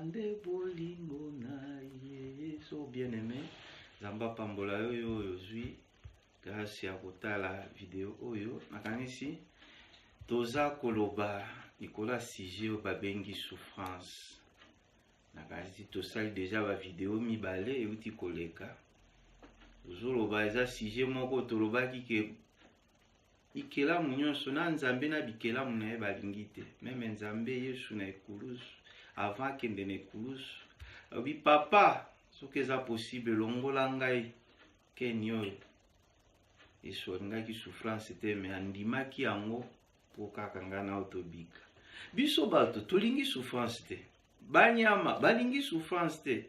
nde bolingo na ye. So bien aimé, Zamba Pambola yo zui grâce à kotala vidéo oyo nakanisi toza koloba ikola sujet o babengi souffrance. Nakanisi tosali déjà ba vidéo mibale euti koleka. Ozoloba eza sujet moko tolobaki ke ikela munyoso na nzambe na bikela munaye balingi te. Meme nzambe Yesu na ekulusu avant kende na ekulusu obi papa soki eza possible longola ngai keni oyo Yesu alingaki souffrance te me andimaki yango po kaka ngai na otobika. Biso bato tolingi souffrance te, banyama balingi souffrance te.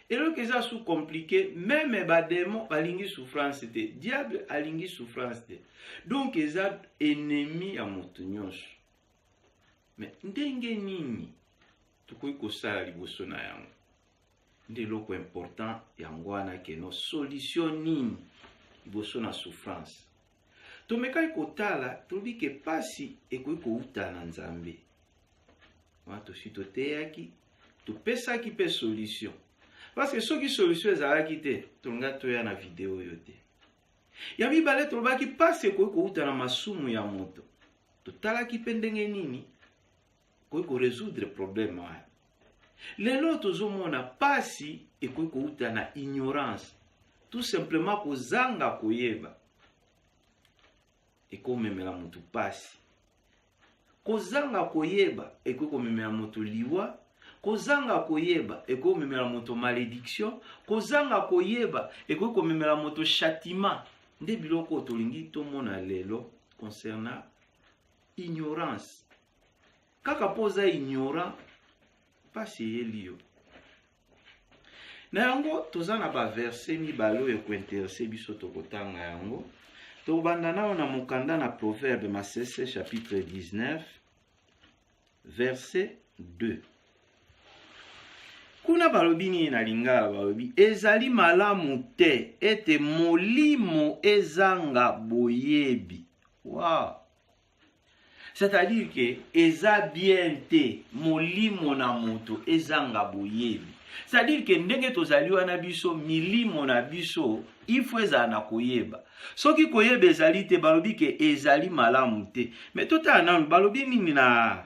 Eloko eza sous compliqué, même bademo balingi souffrance te, diable alingi souffrance te. Donc eza ennemi ya moto nyonso. Mais ndenge nini tukoki kosala liboso na yango? Nde eloko important yango wana ke no solution nini liboso na souffrance. Tomekaki kotala tobi ke pasi ekoki kouta na nzambe. Wana tosi toteyaki topesaki pe solution. Parce que soki solution ezalaki te tolonga toya na video oyo te. Ya mibale tolobaki pasi ekoki kouta na masumu ya moto. Totalaki pe ndenge nini ekoki koresoudre problème wana. Lelo tozomona pasi ekoki kouta na ignorance. Tout simplement kozanga koyeba. Ekomemela mutu pasi. Kozanga koyeba ekoki komemela mutu liwa. Kozanga koyeba ekomemela mutu malédiction. Kozanga koyeba ekoki komemela mutu châtiment. Nde biloko tolingi tomona lelo concernant ignorance. Kaka poza ignorant pasi yeliyo. Na yango tozana ba verset mibalo ekointeresse biso tokotanga yango. Tobanda nao na mukanda na Proverbe Masese chapitre 19 verset 2. Kuna balobi ni na lingala balobi ezali malamu te ete molimo ezanga boyebi. Wow. C'est-à-dire que eza bien te molimo na moto ezanga boyebi. C'est-à-dire que ndenge tozali wana biso milimo na biso ifo ezala na koyeba. Soki koyeba ezali te balobi ke ezali malamu te. Mais totala nanu balobi nini na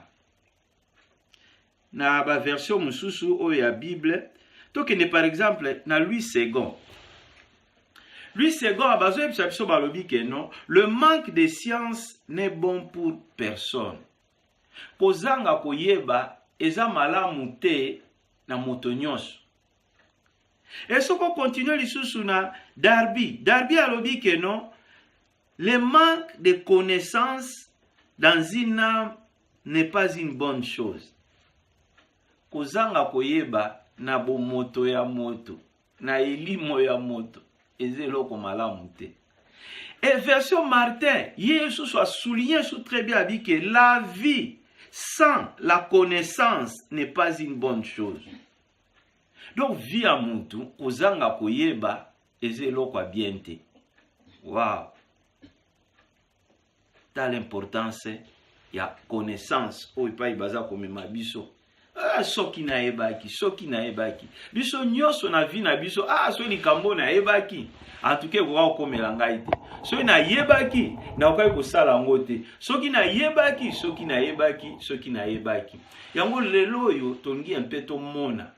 ba version mususu oyo ya Bible. Tokende par exemple na Louis II. Louis II abazoyebisa biso balobi ke non, le manque de science n'est bon pour personne. Kozanga koyeba eza malamu te na moto nyonso. Et soko continue lisusu na Darby. Darby alobi ke non, le manque de connaissances dans une âme n'est pas une bonne chose. Kozanga koyeba na bomoto ya moto, na elimo ya moto, ezeloko malamu te. Et version Martin, Yesu a souligné très bien dit que la vie sans la connaissance n'est pas une bonne chose. Donc, vie à mutu, kozanga koyeba, ezeloko a bien te. Wow! T'as l'importance, il y a connaissance. Oh, il pas y baza comme ma biso. Ah, soki na ebaki, soki na ebaki. Biso nyoso na vie na biso. Ah, so ni kambo na ebaki. En tout cas, vous va komela ngai te. So na yebaki, na okai kosala ngo te. Soki na yebaki, soki na yebaki, soki na yebaki. Yango lelo yo tongi un peu to mona.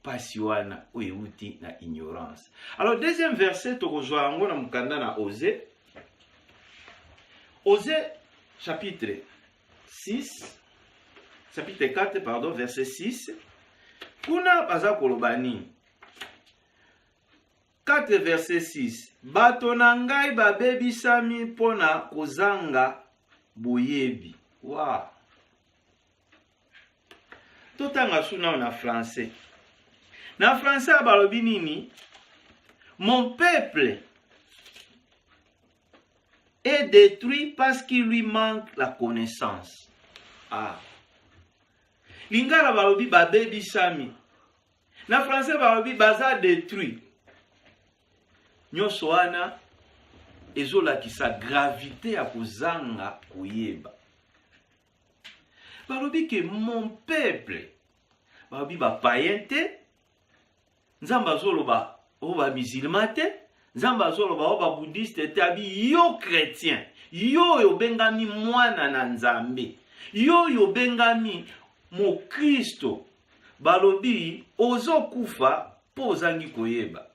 Pasi wana oyeuti na ignorance. Alors deuxième verset to kozwa yango na mukanda na Osée. Osée chapitre 6 chapitre 4 pardon verset 6. Kuna baza kolobani 4 verset 6. Bato na ngai babebisami pona kozanga boyebi. Wow. Totanga suna na français. Na français balobi nini? Mon peuple est détruit parce qu'il lui manque la connaissance. Ah. Lingala balobi babebisami. Na français balobi baza détruit. Nyoso wana ezolakisa gravité ya kozanga koyeba. Balobi que mon peuple babi ba païen te, nzambe azoloba o ba musulman te, nzambe azoloba o ba bouddhiste te, abi yo chrétien, yo yobengami mwana na nzambe, yo yobengami mo Kristo, balobi ozokufa po ozangi koyeba.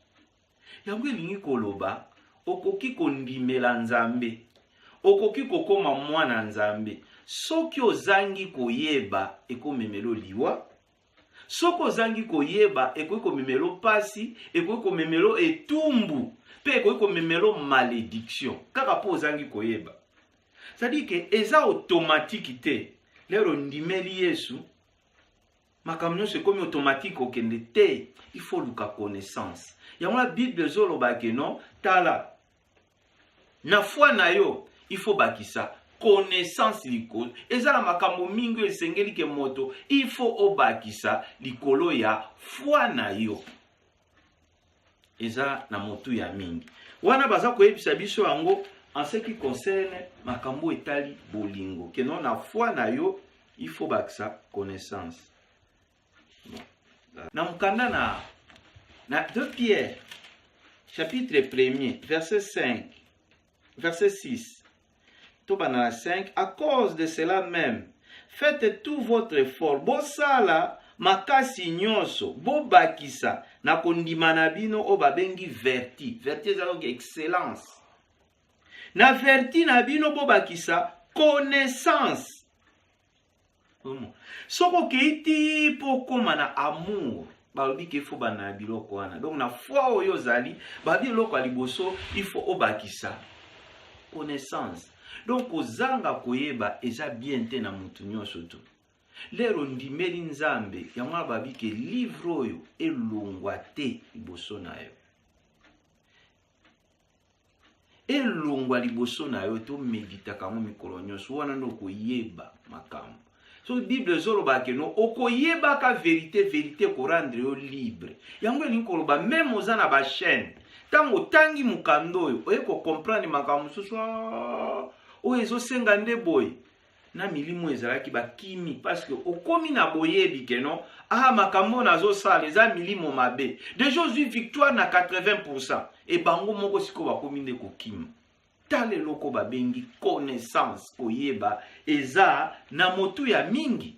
Yango elingi koloba okoki kondimela nzambe, okoki kokoma mwana nzambe, soki ozangi koyeba ekomemelo liwa, soki ozangi koyeba ekoki komemelo pasi, ekoki komemelo etumbu, pe ekoki komemelo malédiction, kaka po ozangi koyeba. C'est-à-dire que eza automatique te. Lero ndimeli Yesu, makambo nyonso ekomi automatique okende te, il faut luka connaissance. Yango la Bible zoloba ke non, tala na foi na yo, il faut bakisa connaissance likolo. Ezala makambo mingi esengeli ke moto, il faut obakisa likolo ya foi na yo. Eza na motu ya mingi. Wana baza koyebisa biso yango en ce qui concerne makambo etali bolingo. Que non na foi na yo, il faut bakisa connaissance. Bon. Na mukanda na 2 Pierre, chapitre 1er, verset 5, verset 6. Tobana 5, à cause de cela même, faites tout votre effort. Bosala makasi nyonso, bobakisa na kondimana bino o babengi verti. Verti ezalo excellence. Na verti na bino bobakisa connaissance. Soko keiti po koma na amour. Balobi ke faut bana biloko wana. Donc na foi oyo zali, babi loko liboso, il faut obakisa connaissance. Donc ozanga koyeba eza bien te na mutu nyonso tu. Lero ndimeli nzambe yango babi ke livre oyo elongwa te liboso na yo. Elongwa liboso na yo to medita kango mikolo nyonso wana ndo koyeba makambo. So Bible zoloba ke no okoyeba ka vérité ko rendre yo libre. Yango elingi koloba même oza na ba chaîne. Tango tangi mukando oyo oyeko comprendre makambo susu o ezo senga nde boy. Na milimo ezalaki bakimi parce que okomi na boyebi ke no makambo nazo sala eza milimo mabe. De Jésus victoire na 80% et bango moko siko bakomi nde kokima. Tale loko babengi connaissance koyeba eza na motu ya mingi.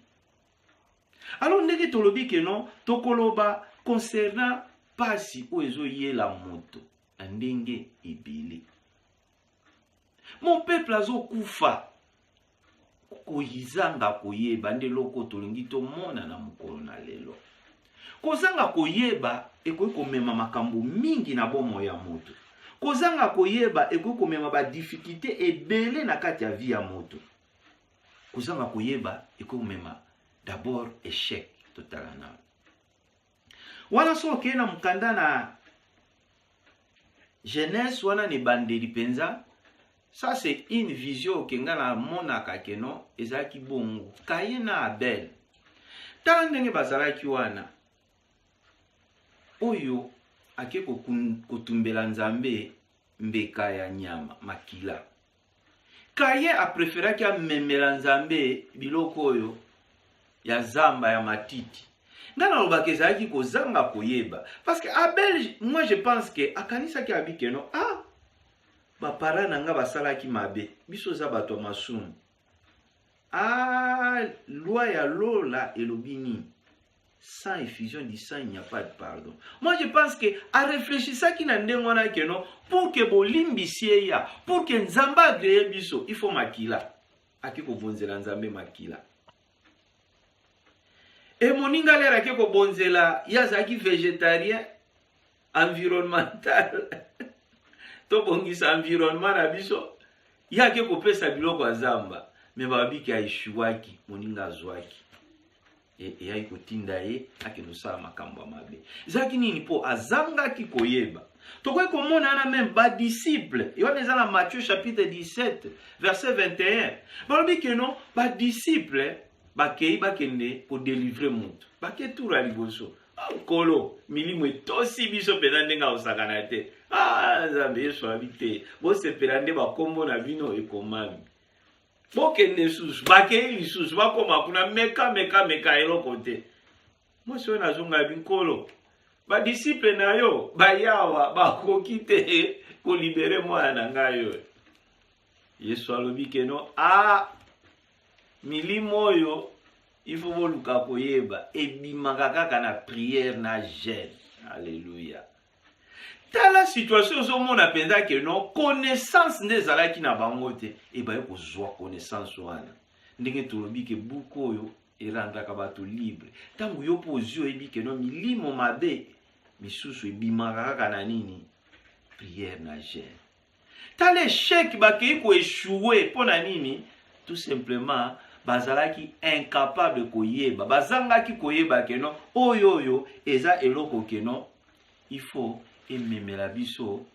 Alors ndenge tolobi ke non tokoloba concernant pasi o ezo yela moto ndenge ebele. Mon peuple azo kufa koyizanga koyeba nde loko tolingi tomona na mokolo na lelo. Kozanga koyeba ekoki komema makambo mingi na bomo ya moto. Kozanga koyeba ekoki komema ba difficulté ebele na kati ya vie ya moto. Kozanga koyeba ekoki komema d'abord échec totalana. Wana soke na mukanda na Genèse wana ne bandeli penza. Ça c'est une vision que ngana mona kakeno ezaki bongo. Kaye na Abel. Tandenge bazalaki wana. Oyo ake kotumbela nzambe mbeka ya nyama makila. Kaye a préféré a memela nzambe biloko oyo ya zamba ya matiti. Ngana lobaka ezalaki kozanga koyeba. Parce que Abel, moi je pense que akanisa ki abikeno ba para nanga basalaki mabe. Biso za bato masumu. Loi ya lola elobini. Sans effusion du sang, il n'y a pas de pardon. Moi, je pense que à réfléchir ça qui n'a pas que non, pour que bolimbisie ya, pour que nzamba agreye biso, il faut makila. Aki ko bonzela nzambe makila. Et moninga lera ke ko bonzela ya zaki végétarien environnemental. To bongisa environnement na biso, ya ke ko pesa biloko azamba, mais babi ki aishuwaki, moninga zwaki. Et aiko tinda ye akenosala makambo mabe. Zaki nini po azanga ki koyeba. Tokoy komona na même ba disciple. Et on est dans Matthieu chapitre 17 verset 21. Balobi ke non ba disciple ba kei ba kende pour délivrer monde. Ba ke toura liboso. Kolo milimo tosi biso pena ndenga osakana te. Nzambe yeso habite. Bo se pelande ba kombo na bino ekomami. Bokende susu, bakei lisusu, bakoma kuna meka eloko te. Moi so na zonga binkolo. Ba disciple na yo ba yawa ba kokite ko libérer moi na ngayo. Yesu alobi ke no milimo yo il faut voluka koyeba ebimaka kaka na prière na jeûne. Alléluia. Tala situation zo mona penza ke no connaissance ndezalaki na bango te e ba ko zwa connaissance wana. Ndenge tolobi ke buku oyo erandaka bato libre. Tangu yo pozio ebi ke no milimo mabe misusu ebimaka kaka na nini prière na jeûne. Tala échec bakei ko échouer pona nini tout simplement bazalaki incapable koyeba bazangaki koyeba ke no oyo eza eloko ke no il faut ememela biso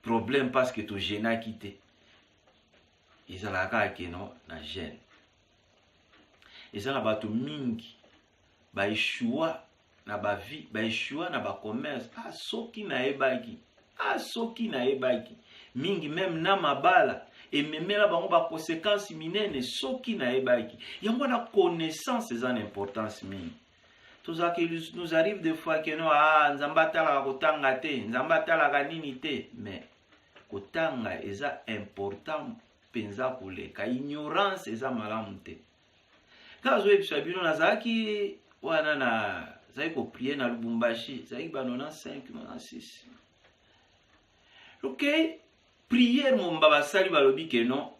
problème parce que to jenaki te ezalaka ke no na jeune ezala bato mingi ba échoua na ba vie ba échoua na ba commerce soki na ebaki mingi même na mabala ememela bango ba conséquences minene soki na ebaki yango na connaissance eza une importance mingi. Tout ça qui nous arrive des fois que nous nzamba tala kotanga te nzamba tala kanini te mais kotanga eza important penza koleka ignorance eza malamu te. Kazo ebisa bino nazaki wana na zai ko prier na Lubumbashi zai banona 5 na 6. OK, prière mon baba sali balobi ke non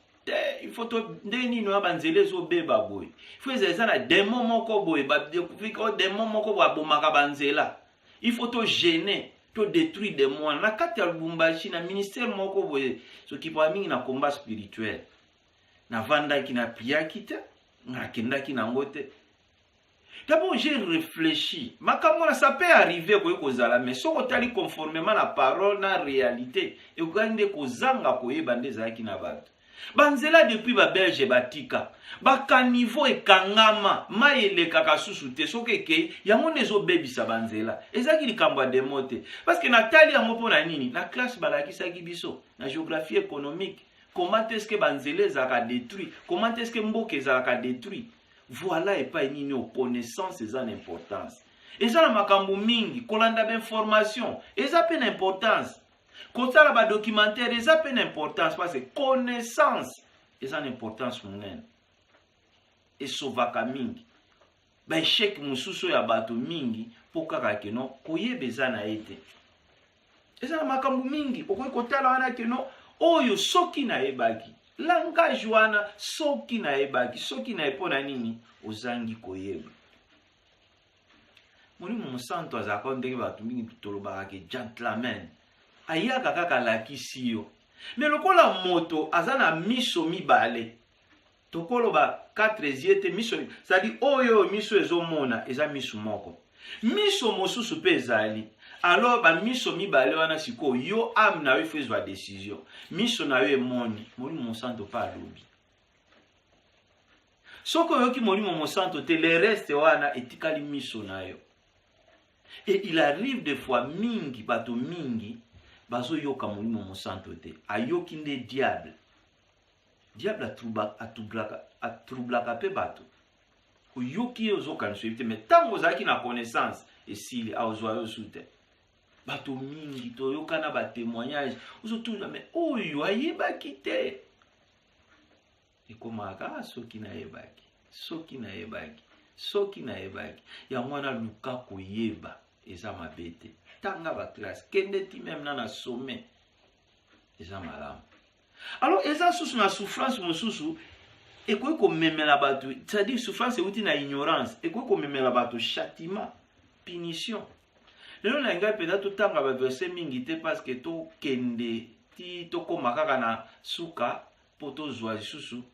il faut to ndeni no abanzele zo beba boy. Il faut eza na démon moko boy ba découvrir démon moko ba bomaka banzela. Il faut to gêner, to détruire des mois. Na kati ya Lubumbashi na ministère moko boy so ki pa mingi na combat spirituel. Na vanda ki na priya kita, na kenda ki na ngote. D'abord j'ai réfléchi. Makamona ça peut arriver ko kozala mais soko tali conformément la parole na réalité. E okande kozanga ko yeba ndeza ki na bato. Banzela depuis ba belge batika baka niveau ekangama maele kaka susu te sokeke yango nezo bebisa banzela ezaki likambo de mote parce que natali yango pona nini na classe balakisa biso na géographie économique comment est-ce que banzela zaka détruit comment est-ce que mboke zaka détruit voilà et pas nini o connaissance eza importance eza na makambo mingi kolanda ba information eza pe na importance. Quand ça la documentaire, ils ont une importance parce que connaissance, ils ont une importance monene. Et sauvaka mingi. Ba échec mususu ya bato mingi pour kaka ke no koyebeza na ete. Eza na makambo mingi okoki kotala wana ke no oyo soki na ebaki. Langage wana soki na ebaki, soki na epona nini ozangi koyeba. Molimo musanto azaka ndenge bato mingi tolobaka ke gentleman. Ayaka kaka lakisi yo. Mais lokola moto azana miso mibale. Tokolo ba 4 ziete miso. C'est-à-dire oyo miso ezomona eza miso moko. Miso mosusu pe ezali. Alors ba miso mibale wana siko yo am na yo fezwa décision. Miso na yo emoni, molimo mosanto pa lobi. Soko yo ki molimo mosanto te le reste wana etikali miso na yo. Et il arrive des fois mingi bato mingi bazo yoka molimo mosanto te ayoki nde diable atroublaka pe bato oyoki ozoka nsuite mais tango ozalaki na connaissance esili aozwa yo sute bato mingi toyoka na ba témoignage ozotunza mais oyo ayebaki te ekomaka soki na yebaki yango wana luka koyeba eza mabete tanga ba classe kende ti même na sommet eza malamu. Alors eza susu na souffrance mosusu ekoki komemela bato, c'est-à-dire souffrance euti na ignorance ekoki komemela bato châtiment punition. Lelo na ngai peut-être totanga ba verset mingi te parce que to kende ti tokoma kaka na suka po tozwa lisusu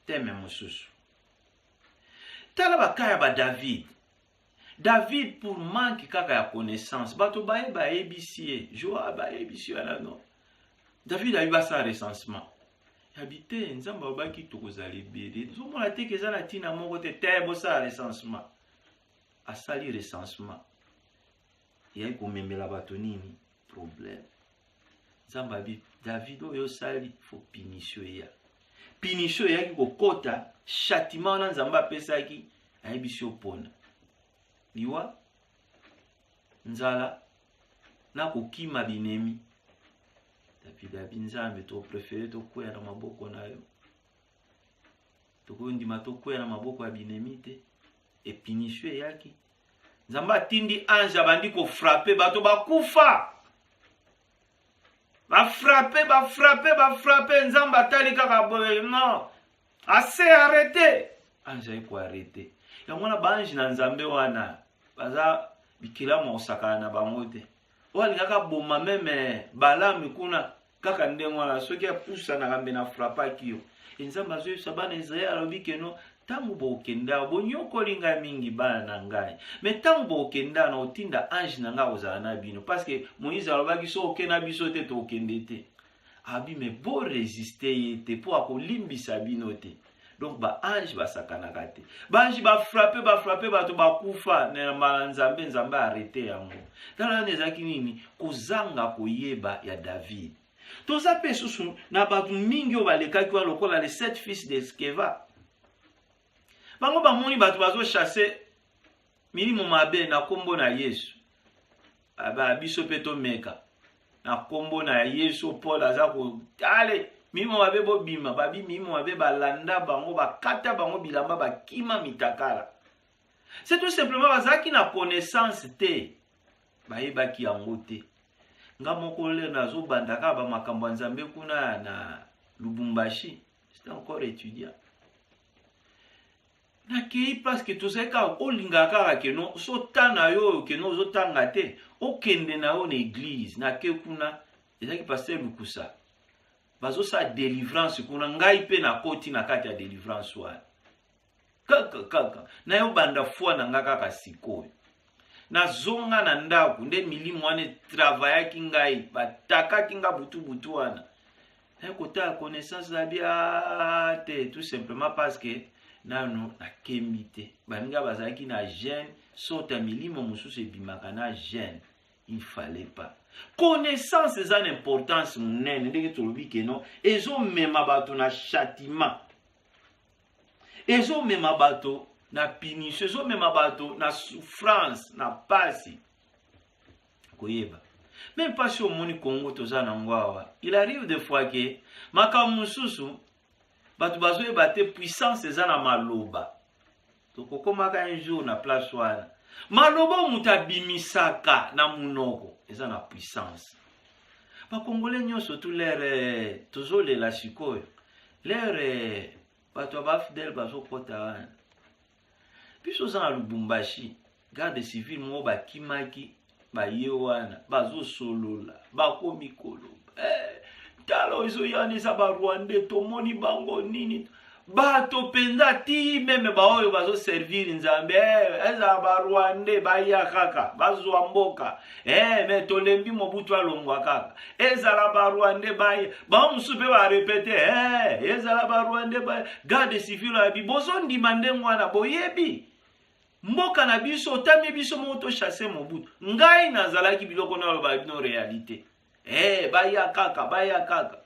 teme mosusu. Tala bakaya ba David pour manque kaka ya connaissance bato bae ba ABC joa ba ABC ala non David a eu sa recensement habité nzamba baki tokozali bede zo mona te ke zana tina moko te tebo sa recensement asali recensement ya ko memela bato nini problème nzamba bi David oyo sali fo punition ya ki kokota châtiment na nzamba pesaki ayebisi opona liwa nzala na kokima binemi. David abinzambe to préféré to kwea na maboko na yo. Tokondima to kwea na maboko ya binemi te. E piniswe yaki. Nzamba tindi ange bandi ko frapper bato bakufa. Ba frapper nzamba tali kaka boye non. Assez arrêté. Ange ko arrêté. Ya mwana banji na nzambe wana baza bikila mo sakana na bango te. Wali kaka boma meme balami kuna kaka ndengwana soki apusa na kambe na frappa kiyo. Nzamba zo sabana Israel alobi keno tangu bokenda bonyoko linga mingi bana na ngai. Mais tangu bokenda na otinda ange na nga ozala na bino parce que Moïse alobaki so okena biso te to okende te. Abi me bo résister yete po akolimbisa bino te. Donc ba ange ba sakana kate. Ba ange ba frapper bato ba kufa na nzambe arrêté yango. Tala nezaki nini kozanga koyeba ya David. Toza pe susu na batu mingi obalekaki wa lokola les 7 fils de Skeva. Bango ba moni batu bazo chasser milimo mabe na kombo na Yesu. Aba biso peto meka. Na kombo na Yesu Paul azako ale mimo mabe bo bima babi mimo mabe balanda bango bakata bango bilamba bakima mitakala. C'est tout simplement bazaki na connaissance te. Bayebaki yango te. Nga moko le nazo bandaka ba makambo nzambe kuna na Lubumbashi. C'était encore étudiant. Na kei parce que tout ça ka olinga kaka keno so tana yo keno zo tanga te okende na yo na église na ke kuna ezaki pasteur Lukusa. Bazo sa délivrance kuna ngai pe na koti na kati ya délivrance wa. Kaka na yo banda foi na nga kaka sikoyo. Na zonga na ndaku nde milimo wane travaya kingai bataka kinga butu wana. Na kota connaissance la bia te tout simplement parce que nano na kemite. Baninga bazaki na gêne sota milimo mususu ebimaka na gêne. Il fallait pas. Connaissance est une importance munene ndenge tolobi keno ezo mema bato na châtiment. Ezo mema bato na punition, ezo mema bato na souffrance, na pasi. Koyeba. Même pas si au moni Congo toza na ngwawa. Il arrive des fois que makamususu bato bazo ebate puissance eza na maloba. Tokokomaka un jour na place wana. Maloba mutabimisaka na munoko eza na puissance. Ba Congolais nyonso tout l'air tozole la sikoyo. L'air bato ba fidèle bazo kota wana. Biso za Lubumbashi, garde civil mo ba kimaki ba yewana bazo solola ba komikolo. Talo izo yani za ba Rwanda tomoni bango nini. Bato penza ti meme ba oyo bazo servir nzambe eza ba Rwanda ba ya kaka bazo mboka me tolembi Mobutu alongwa kaka eza la ba Rwanda ba musupe ba répéter eza la ba Rwanda ba garde civil abi bozo ndimande ngwana boyebi mboka na biso tami biso moto chasser Mobutu ngai nazalaki biloko na ba bino réalité ba ya kaka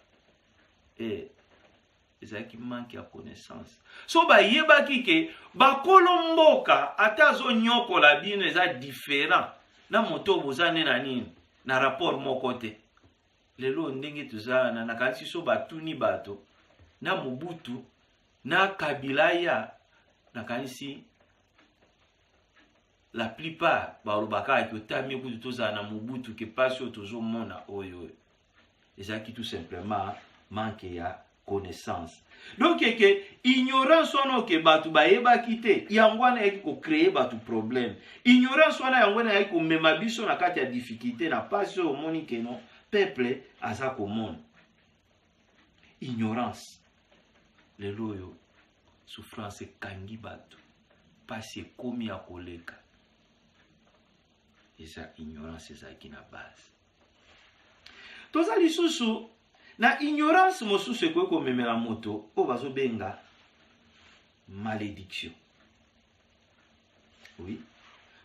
ezaki manque ya connaissance. So ba yebaki ke ba kolomboka ata zo nyoko la bino eza différent na moto bozane na nini na rapport moko te. Lelo ndenge tuzana na kanisi so batuni bato na Mobutu na Kabila ya na kanisi la plupart ba robaka ki otami ku tuzana Mobutu ke pasio tozo mona oyo. Ezaki tout simplement manque ya connaissance. Donc que ignorance ono ke batu ba yeba kite yangwana yaki ko créer batu problème. Ignorance wana yangwana yaki ko mema biso na kati ya difficulté na passe au moni ke non peuple aza ko monde. Ignorance. Le loyo souffrance kangi batu. Passe komi ya koleka. Eza ignorance eza ki na base. Toza lisusu na ignorance mosusu ekoko memela moto o bazo benga malédiction. Oui.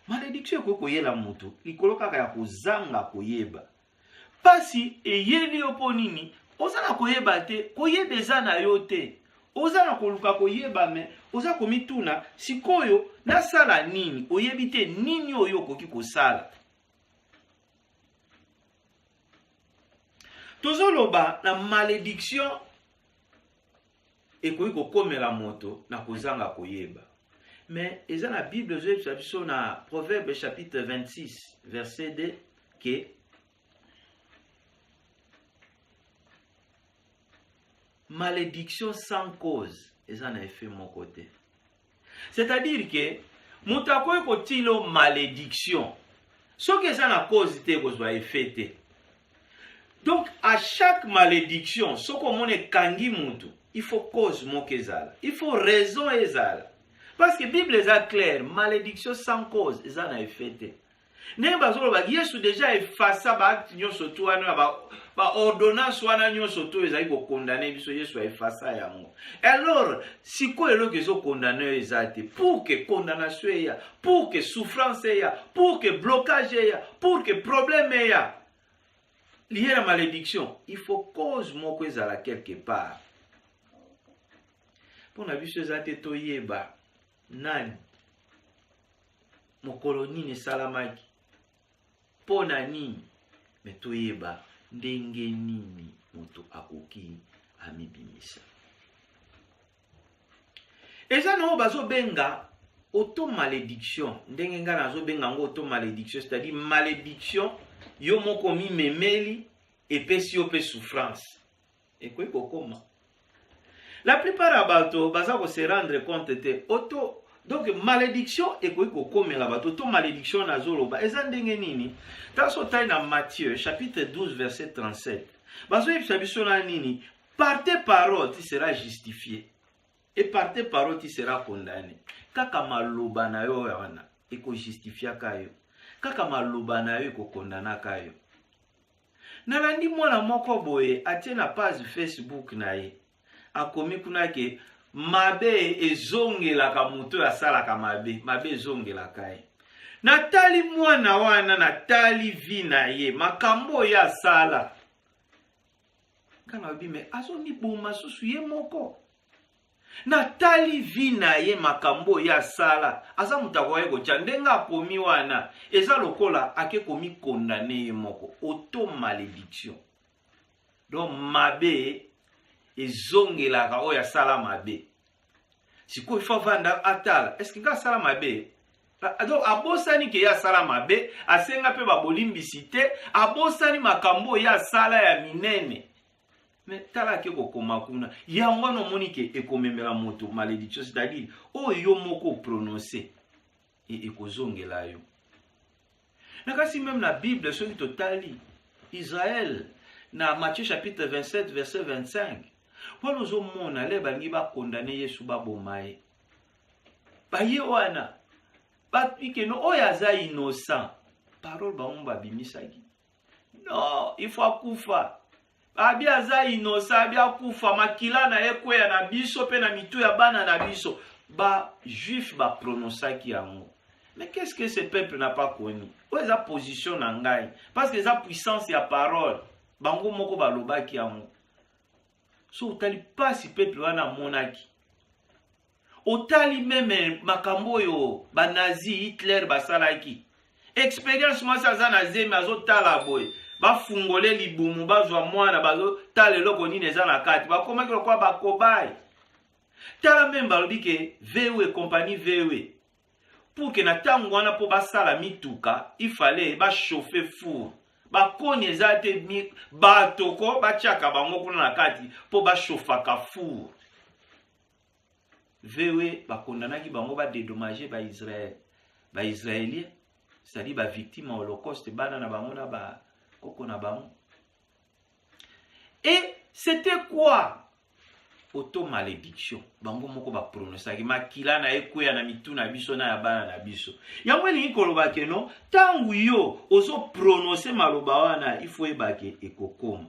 Malédiction ekoko yela moto likolo kaka ya kozanga koyeba. Pasi eyeli opo nini ozana koyeba te koyeba eza na yo te. Ozana koluka koyeba me oza komituna sikoyo nasala nini oyebi te nini oyo okoki kosala. Tozoloba na malédiction ekoki kokomela moto na kozanga koyeba. Mais eza na Bible ozoyebisa biso na Proverbe chapitre 26 verset 2 que malédiction sans cause eza na effet moko te. C'est-à-dire que moto akoki kotilo malédiction soki eza na cause te kozwa effet te. Donc à chaque malédiction soko mone kangi mutu il faut cause moko ezala, il faut raison ezala. Parce que Bible est claire, malédiction sans cause eza na effet te. Ne bazolo ba Yesu déjà effaça ba acte nyonso to wana ba ordonnance wana nyonso to ezali ko condamner biso Yesu effaça yango. Alors siko eloko ezo condamner ezate pour que condamnation ya, pour que souffrance ya, pour que blocage ya, pour que problème ya lié à la malédiction, il faut cause moko ezala quelque part. Pour na biso ezate to yeba nani mokolo nini salamaki pona nini metoyeba ndenge nini moto akoki amibimisa. Eza no bazo benga auto malédiction ndenge nga nazo benga ngo auto malédiction, c'est-à-dire malédiction yo moko mi memeli epesi yo pe souffrance ekoki kokoma. La plupart ya bato baza ko se rendre compte te auto. Donc malédiction ekoki kokomela bato to malédiction nazoloba eza ndenge nini. Taso tai na Matthieu chapitre 12 verset 37 bazo yebisa biso na nini, par tes paroles tu seras justifié et par tes paroles tu seras condamné. Kaka maloba na yo wana eko justifia kayo, kaka maloba na yo eko kondana kayo. Nalandi mwana moko boye atie na page Facebook na ye akomi kuna ke mabe ezongelaka muto asalaka mabe, mabe ezongelaka ye. Natali mwana wana natali vi na ye makambo ya sala. Kana bime azoni buma susu ye moko. Natali vi na ye makambo ya sala. Asa mutako ye kocha ndenga akomi wana eza lokola ake komi condamné ye moko, auto malédiction. Donc mabe ezongelaka oya sala mabe. Siko ifa vanda atala est-ce que nga sala mabe? Donc abosani ke ya sala mabe asenga pe babolimbisite abosani makambo ya sala ya minene. Mais tala ke kokoma kuna yango no monike ekomemela moto malédiction, c'est-à-dire oyo moko prononcer et ekozongela yo. Nakasi même la Bible soki totali Israël na Matthieu chapitre 27 verset 25 wana ozomona le bangi bakondane Yesu babomaye baye wana bapike no oyo aza innocent parole bango babimisaki non il faut akufa abi aza innocent abi akufa makila na ye kweya na biso pe na mitu ya bana na biso ba juif ba prononçaki yango. Mais qu'est-ce que ce peuple n'a pas connu? Où est sa position na ngai? Parce que sa puissance ya parole bango moko balobaki yango. So otali pasi peuple wana monaki. Otali meme makambo yo ba nazi Hitler basalaki. Expérience moi ça za na zemi azotala boy. Ba fungole libumu bazwa mwana bazo tala eloko nini eza na kati. Ba komaki lokwa ba kobai. Tala même balobi ke VW compagnie VW. Pour que na tango wana po basala mituka, il fallait ba chauffer four. Ba koni ezate mi batoko ba chaka bango kuna na kati po ba chauffaka four. VW ba kondanaki bango ba dédommager ba Israël. Ba Israélien, c'est-à-dire ba victime au holocauste bana na bango na ba koko na bango. Et c'était quoi? Auto malédiction. Bango moko ba prononcer makila na ekweya na mitu na biso na ya bana na biso. Yango elingi koloba ke no tangu yo ozo prononcer maloba wana il faut ebake ekokoma.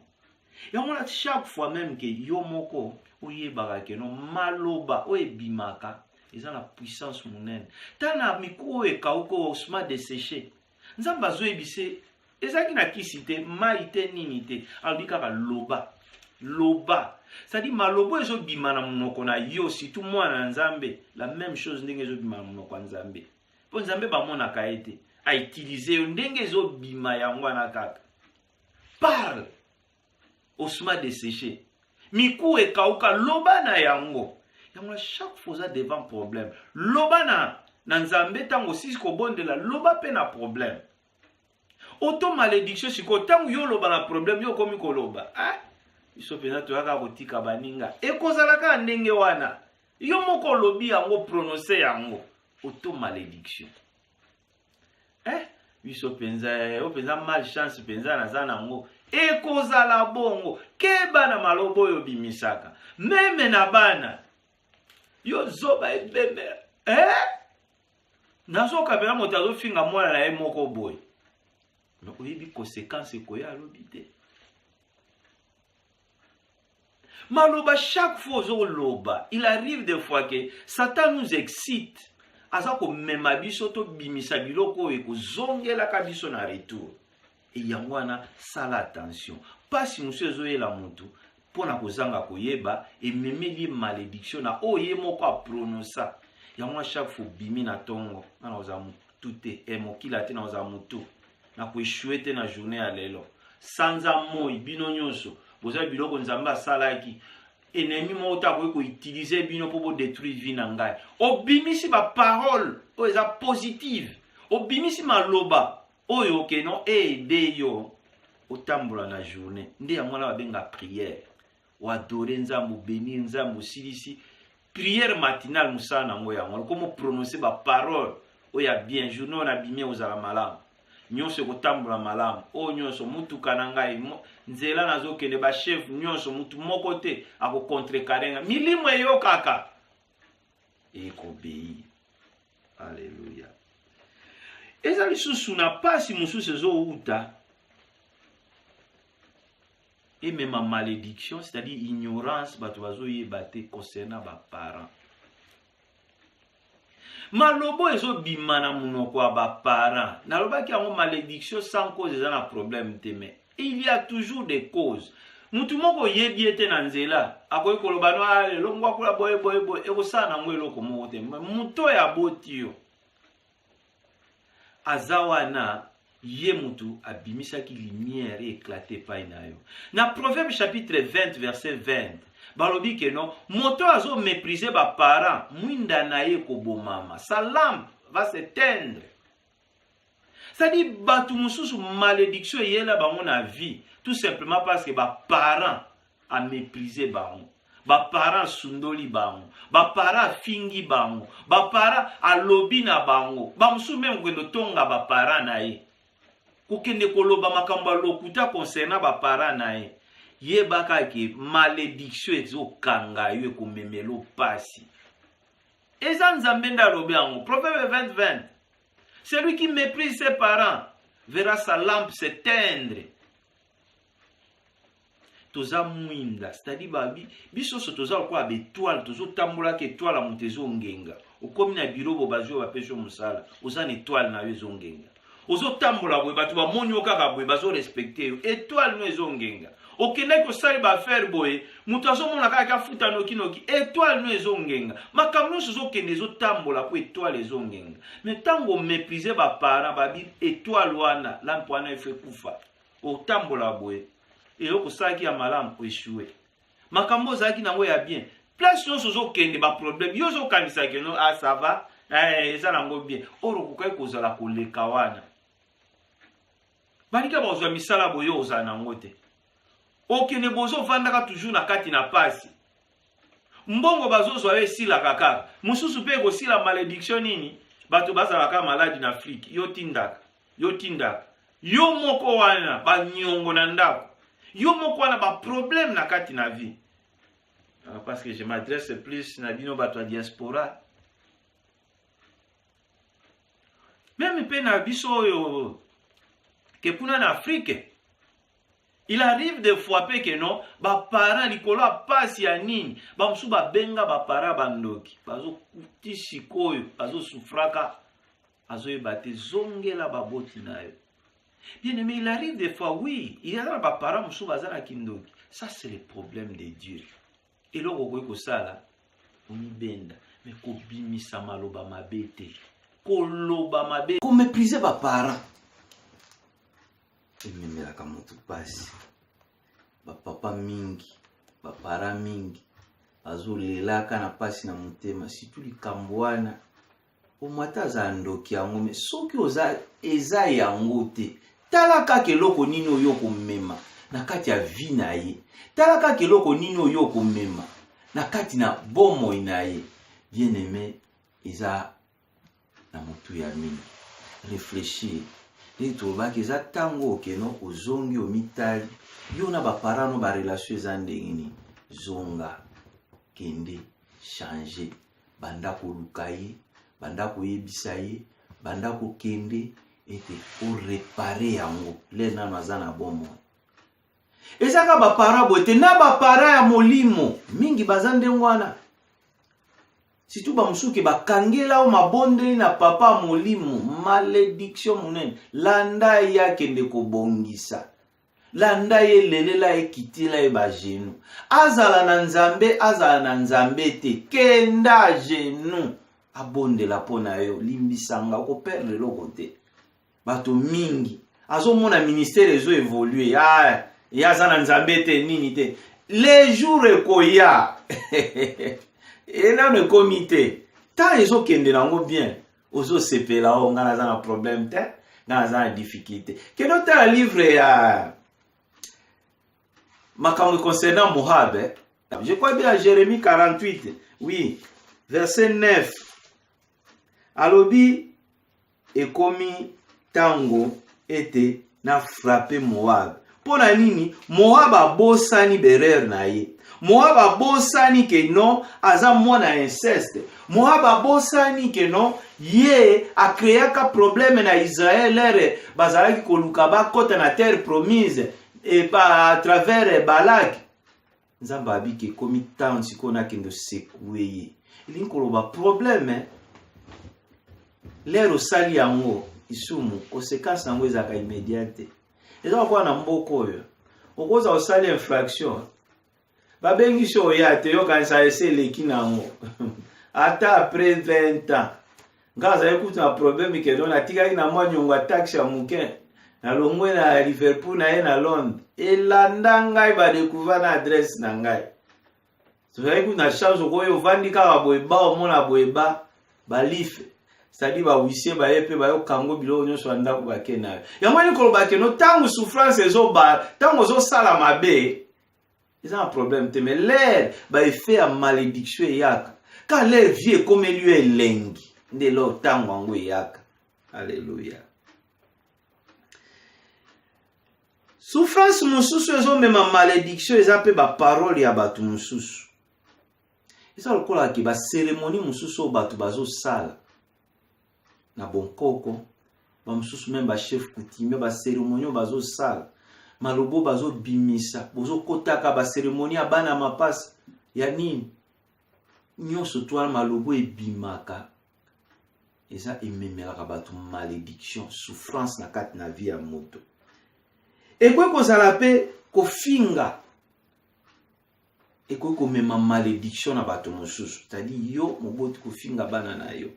Yango na chaque fois même que yo moko oyebaka ke no maloba o ebimaka eza na puissance monene. Tana miko ekauko osma desséché. Nzamba zo ebise ezaki na kisite maite nini te albika ka loba. loba. C'est-à-dire malobo ezo bima na munoko na yo si tout moi na nzambe, la même chose ndenge ezo bima na munoko nzambe. Po nzambe ba mona ka ete a utiliser ndenge ezo bima yango na kaka. Parle. Osma desséché. Miku e kauka loba na yango. Yango chaque fois devant problème. Loba na nzambe tango sisi ko bondela loba pe na problème. Auto malédiction siko tango yo loba na problème yo komi ko loba. Ah, iso pena to yaka kotika baninga. E kozalaka ndenge wana. Yo moko lobi yango prononcer yango. Auto malédiction. Iso penza o penza malchance penza na zana ngo. E kozala bongo keba na malobo yo bimisaka. Meme na bana. Yo zoba ebeme. Nazo kabela motazo finga mwana na ye moko boy. Mais oyebi conséquence ko ya lobité. Maloba chaque fois au loba, il arrive des fois que Satan nous excite. Azako mema biso to bimisa biloko e ko zongela ka biso na retour. Et yangwana sala attention. Pas si monsieur zoyela mutu pona kozanga koyeba et memeli malédiction na oye moko a prononcer. Yangwa chaque fois bimi na tongo na ozamu tuté e mokila te na ozamu tout. Na ko échouer te na journée à lelo. Sanza moi bino nyonso boza biloko nzamba salaki ennemi mo ta ko utiliser bino pour détruire vie na ngai. Obimisi ba parole o eza positive. Obimisi maloba oyo ke non aider yo otambola na journée. Nde yango na benga prière. O adorer nzambo bénir nzambo silisi. Prière matinale musana ngo yango comme prononcer ba parole oya bien journée on a bimé aux alalam. Nyonso kotambola malamu o nyonso mutu kanangai nzela nazo kende ba chef nyonso mutu moko te ako contrecarrer milimo eyo kaka ekobei. Alléluia. Eza lisusu na pasi mususu zo uta et même ma malédiction, c'est-à-dire ignorance bato bazo yebate concernant ba parents. Malobo ezo bimana munoko wa ba parents. Nalobaki yango malédiction sans cause eza na problème te mais il y a toujours des causes. Mutu moko yebi ete na nzela akoyi koloba no ale longwa kula boye eko sana ngo eloko moko te muto ya botio azawana ye mutu abimisaki lumière éclaté pa inayo. Na Proverbe chapitre 20 verset 20 balobi ke non moto azo mépriser ba parents mwinda na ye kobomama sa lampe va s'éteindre. Ça dit batu mususu malédiction yela bango na vie tout simplement parce que ba parents a méprisé bango. Ba parents sundoli bango, ba parents fingi bango, ba parents alobi na bango. Ba musu même kwendo tonga ba parents na ye. Kokende koloba makambo lokuta concernant ba parents na ye. Yebaka ke malédiction ezo kanga yo ko memelo pasi. Eza nzambe ndalobi yango. Proverbe 20:20. Celui qui méprise ses parents verra sa lampe s'éteindre. Toza mwinda, c'est-à-dire babi biso so toza kwa betoile tozo tambola ke étoile montezo ngenga. Okomi na bilobo bazo ba peso musala, oza na étoile na yo zongenga. Ozo tambola boye batu ba monyo kaka boye bazo respecter yo. Étoile no ezongenga. Okende ko sali ba faire boye, mutu azomona kaka futa noki étoile no ezongenga. Makamno so kende zo tambola po étoile ezongenga. Mais tango mépriser ba parents babi étoile wana lampe wana efe kufa. O tambola boye et au saki ya malamu échoué. Makambo zaki nango ya bien. Place non sozo kende ba problème. Yo zo kanisa ke no ah ça va. Ça nango bien. Oro kukai kozala koleka wana. Balika bozo misala boyo oza nango te. Okene bozo vandaka toujours na kati na pasi. Mbongo bazo zo esila kaka. Mususu pe ko sila malédiction nini? Bato bazala ka malade na Afrique. Yo tindaka. Yo moko wana ba nyongo na ndako. Yo moko wana ba problème na kati na vie. Parce que je m'adresse plus na bino bato ya diaspora. Même pe na biso yo que kuna na Afrique. Il arrive des fois pe que non ba parents likolo pasi ya nini ba musu ba benga ba para bandoki bazo kutisi koyo bazo sufraka azo yebate zongela baboti na yo. Bien aimé, il arrive des fois, oui, il y a des parents qui sont kindoki. Ça, c'est le problème de Dieu. Et là, on voit ça, on y benda. Mais qu'on bimisa maloba mabete. Qu'on loba mabete. Qu'on méprise ba parents. Et même là, quand tout passe. Ba papa mingi. Ba parents mingi. Azolela kana pasi na mutema. Si tu li kambwana. Omata za ndoki yango. Mais soki oza eza yango te. Talaka keloko nini oyo komema. Na kati ya vie na ye. Talaka keloko nini oyo komema. Na kati na bomo na ye. Bien aimé, eza na mutu ya mingi. Réfléchir. Et tu vois que eza tango keno ozongi omitali. Yo na ba parano ba relation eza ndengini. Zonga, kende, changer, banda ko lukaye, banda ko yebisa ye, banda ko kende, ete o réparer yango. Le nano aza na bomo. Ezaka ba para bote na ba para ya molimo. Mingi bazande ngwana. Si tu ba musuki ba kangela o mabondeli na papa molimo, malédiction munene, landa ya kende ko bongisa. Landa ye lelela e kitila e ba genou. Azala na nzambe te, kenda genou. Abondela pona yo, limbisanga ko perdre lokote. Bato mingi, azo mona ministère ezo évoluer. Ya zana nzambe te nini te. Les jours ekoya. Et là le comité, tant ils ont kende nango bien, ozo sepela o ngana za na problème te, ngana za na difficulté. Que notre livre ya makambo concernant Moab, je crois bien à Jérémie 48, oui, verset 9. Alobi ekomi tango ete na frappé Moab. Pona nini Moab abosani berer na ye. Moab abosani ke non aza mwana inceste. Moab abosani ke non ye a créaka problème na Israël ere bazalaki koluka bakota na terre promise et pas à travers Balak. Nzamba abiki komi town sikona kendo sekouye. Ili koloba problème l'ero sali yango isumu conséquence yango ezaka immédiate. Eza kwa na mboko oyo. Okoza osali infraction. Babengi so ya te yo kanisa ese leki nango. Ata après 20 ans. Ngaza écoute un problème que don atika na mwa nyonga taxi ya muke. Na longwe na Liverpool na ye na Londres. Elanda ngai ba découvrir na adresse na ngai. So écoute na chance ko vandika ba boyeba o mona boyeba ba life. C'est-à-dire ba wisi ba yepe ba yo kango bilo nyonso anda ko ba kena. Ya mwani ko ba keno tangu souffrance ezo ba tangu zo sala mabe. Ils ont un problème, mais l'air va faire malédiction yaka. Quand l'air vient comme lui est lengi, de l'autant wango yaka. Alléluia. Souffrance mususu ils ont même malédiction, ils appellent ba parole ya batu mususu. Ils ont le ki ba cérémonie mususu batu bazo sala. Na bonkoko, ba mususu même ba chef coutumier ba cérémonie bazo sala. Malobo bazo bimisa bozo kotaka ba cérémonie abana mapasa ya nini nyonso toile malobo ebimaka eza ememelaka bato malédiction souffrance na kati na vie ya moto ekwe kozala pe kofinga ekwe komema malédiction na bato mosusu c'est-à-dire yo moboti kofinga bana na yo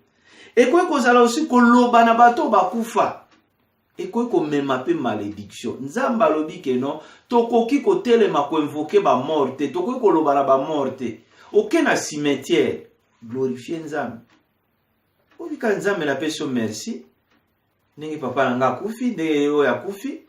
ekwe kozala aussi koloba na bato bakufa ekwe ko mema pe malédiction. Nzamba lobi ke non, tokoki ko telema ko invoquer ba morte, tokoki ko loba na ba morte. Aucun na cimetière glorifier nzambe. Obi ka nzambe na peso merci. Ndenge papa nga kufi, ndenge yo ya kufi.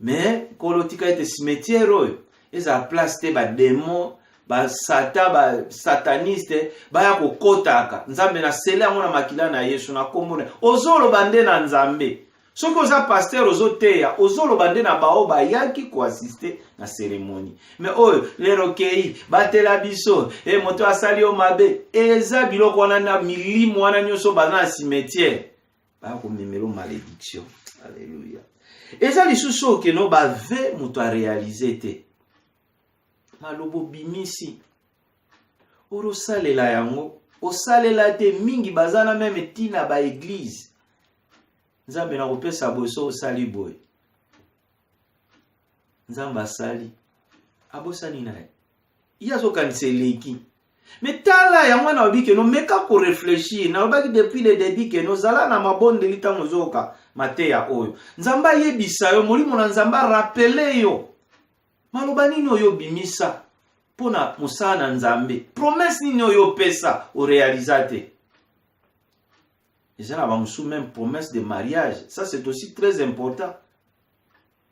Mais kolotika ete cimetière oyo, eza place te ba démon, ba sata, ba sataniste, ba ya ko kotaka. Nzambe na sele yango na makila na Yesu na kombo. Ozolo bande na nzambe. Soki oza pasteur ozoteya ozoloba nde na bao bayaki koassiste na cérémonie mais oyo lero kei batela biso moto asali o mabe eza biloko wana na milimo wana nyonso baza na cimetière bakomemela malédiction. Alléluia. Eza lisusu oke no bave moto aréalize te malobo bimisi orosalela yango osalela te mingi baza na meme tina ba église. Nzambe na kopesa boso osali boy. Nzamba sali. abosani naye iya azokanisa eleki. Mais tala ya mwana obi ke no meka ko réfléchir na obaki depuis le début ke no zala na mabondeli tango zoka mateya oyo nzamba yebisa yo molimo na nzamba rappeler yo maloba nini oyo bimisa pona musala na nzambe, promesse nini oyo pesa o réaliser. Eza na bamusu même promesse de mariage, ça c'est aussi très important.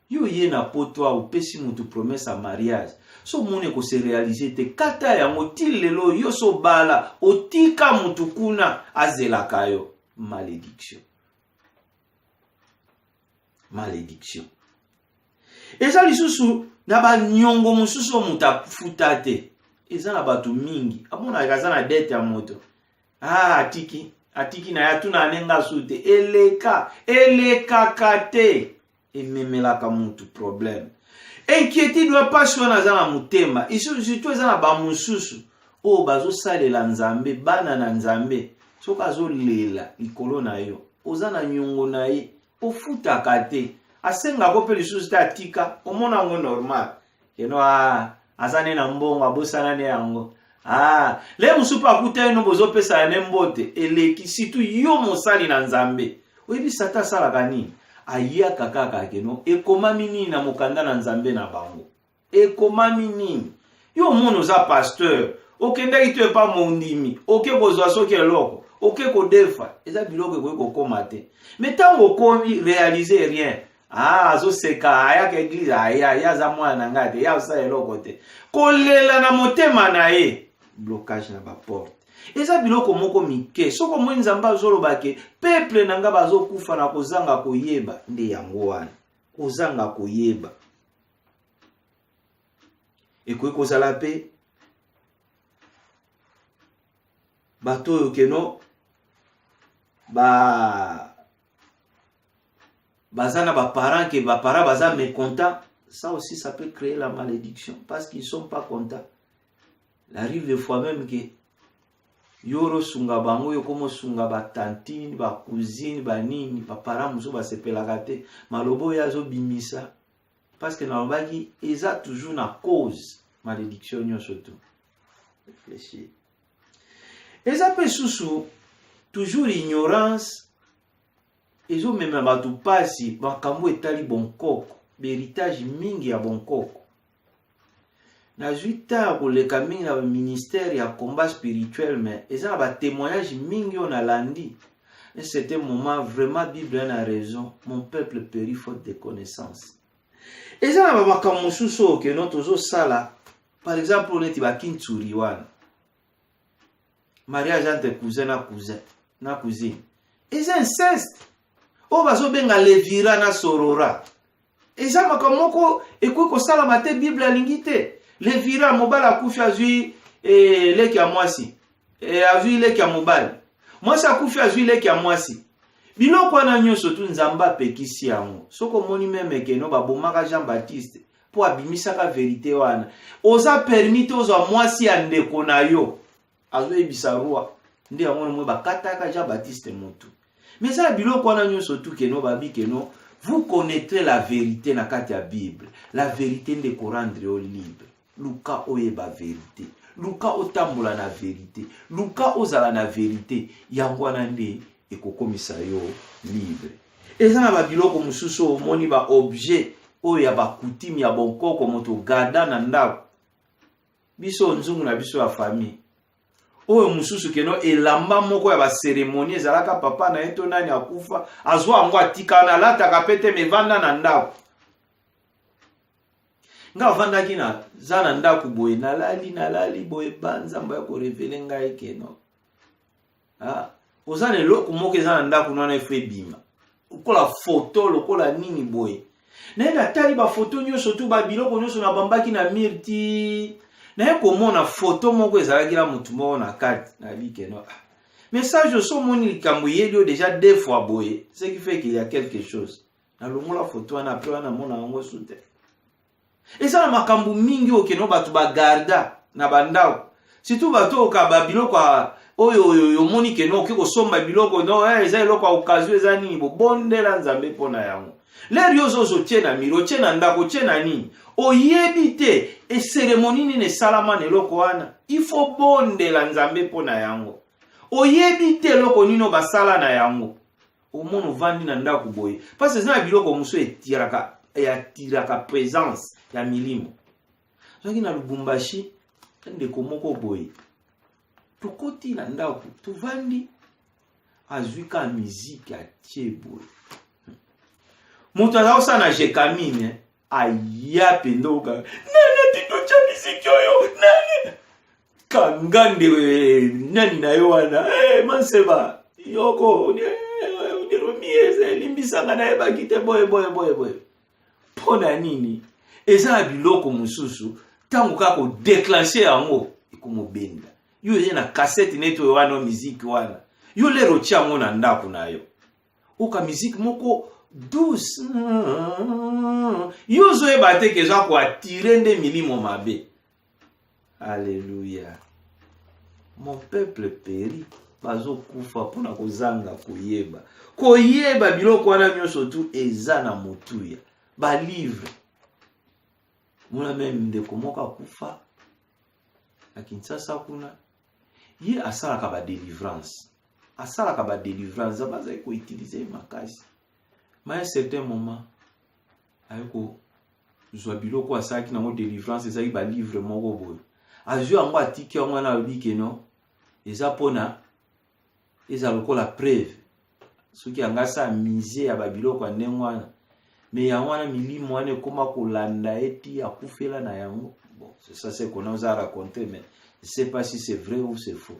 Yo ye na poto ou pesi mutu promesse à mariage so mone ko se réaliser te kata ya motilelo yo so bala otika mutu kuna azela kayo. Malédiction, malédiction. Eza lisusu na ba nyongo mususu muta futate. Eza na batu mingi abona kaza na dette ya moto atiki na ya tuna nenga sute eleka kate ememelaka mutu problème. Inquiétude doit pas sur na zana mutema isu surtout eza na ba mususu o bazo salela nzambe bana na nzambe soka zo lela likolo na yo ozana nyongo na ye ofuta kate asenga ko pe lisusu tatika omona ngo normal keno azane na mbongo abosana ne yango le musupa kuta no bozo pesa ne mbote eleki situ yo mosali na nzambe oyebi sata sala kanini aya kaka keno ekomami nini na mokanda na nzambe na bango ekomami nini yo mono za pasteur okenda ito pa mondimi oke kozwa soki eloko oke kodefa eza biloko ko kokoma te mais tango komi réaliser rien zo seka aya ke église ya za mwana ngate ya sa eloko te kolela na motema na ye blocage na ba porte. Eza biloko moko mike soko mweni nzamba zoloba ke peuple nanga bazokufa na kozanga koyeba nde yango wana kozanga koyeba ekoki kozala pe bato oyo keno bazana ba parents que ba parents baza mécontents, ça aussi ça peut créer la malédiction parce qu'ils sont pas contents. Il arrive des fois même que yoro sunga bango yo komo sunga ba tantine ba cousine ba nini ba parents muso ba sepelaka te malobo ya zo bimisa parce que na baki eza toujours na cause malédiction nyo surtout. Réfléchir. Eza pe susu toujours ignorance ezo mema batu pasi bakambo etali bonkoko héritage mingi ya bonkoko na juita koleka mingi na ministère ya combat spirituel mais eza ba témoignage mingi on a landi. Et c'était un moment vraiment Bible a raison, mon peuple périt faute de connaissances. Eza na bakambo suso ke notre zo sala par exemple on eti ba kintsuri wana mariage entre cousin na cousine eza inceste o bazo benga levira na sorora eza makamoko ekoki kosala mate Bible alingi te. Levira mobala akufi azwi leki ya mwasi azwi leki ya mobali mwasi akufi azwi leki ya mwasi biloko wana nyonso tu nzamba pekisi yango soko moni meme keno babomaka Jean Baptiste po abimisaka vérité wana oza permite ozwa mwasi ya ndeko na yo azwe bisarua nde yango mwe bakataka Jean Baptiste motu. Mais ça biloko wana nyonso tu keno babi keno vous connaîtrez la vérité na kati ya Bible. La vérité nde ko rendre au libre. Luka oyeba vérité. Luka otambola na vérité. Luka ozala na vérité. Yango wana nde ekokomisa yo libre. Eza na ba biloko mususu omoni ba objet oyo ya ba coutume ya bonkoko moto gada na ndako. Biso nzungu na biso ya famille. Oyo mususu keno elamba moko ya ba cérémonie ezalaka papa na eto nani akufa azwa ngo atika na lata kapete mevanda na ndako. Nga vanda kina zana ndako boye nalali boye banza mba ko révéler ngai keno. Ozane loko moko ezana ndako nana efe bima. Ukola photo lokola nini boye. Na enda tali ba photo nyonso tu ba biloko nyonso na bambaki na mirti. Na komona photo moko ezalaki la mutu moko na kati na bikeno. Message so moni likambo yelio déjà deux fois boye, ce qui fait qu'il y a quelque chose. Na longola photo wana pe wana mona ngo sute. Eza na makambo mingi okeno batu ba garda na bandao. Surtout batu okaba biloko oyo moni ke no ke ko somba biloko no eza eloko a occasion eza nini bo bondela nzambe pona yango le riozo zo tiena miro tiena ndako tiena nini oyebi te e cérémonie nini salama ne eloko wana il faut bondela nzambe pona yango oyebi te eloko nino basala na yango omono vandi na ndako boye parce que na biloko muso etiraka présence ya milimo soki na Lubumbashi ndeko moko boye tukoti na ndako tuvandi azwika muziki atie boye mutu aza na jekamine aya pendoka nani titocha muziki oyo nani kangande nani na yo wana manseba yoko unirumieze limbisanga na ebakite boye pona nini eza biloko mususu tangu kako déclencher yango ikumubenda yo ye na cassette neto wana muziki wana yo lero chango na ndako nayo uka muziki moko douce yo zo ebate ke za ko attirer nde milimo mabe. Alléluia. Mon peuple périt bazo kufa pona kozanga koyeba biloko wana nyonso tu eza na motuya ba livre muna même de komoka kufa lakini sasa kuna ye asalaka ba délivrance baza ko utiliser makasi mais à un certain moment ayiko zwa biloko asaki na mo délivrance ezaki ba livre moko boye azwi yango atiki yango na obike no eza pona eza lokola preuve soki anga sa mise ya babiloko ya ndenge wana me yango wana milimo wana ekoma kolanda eti akufela na yango. Bon, ça c'est qu'on a raconté, mais je ne sais pas si c'est vrai ou c'est faux.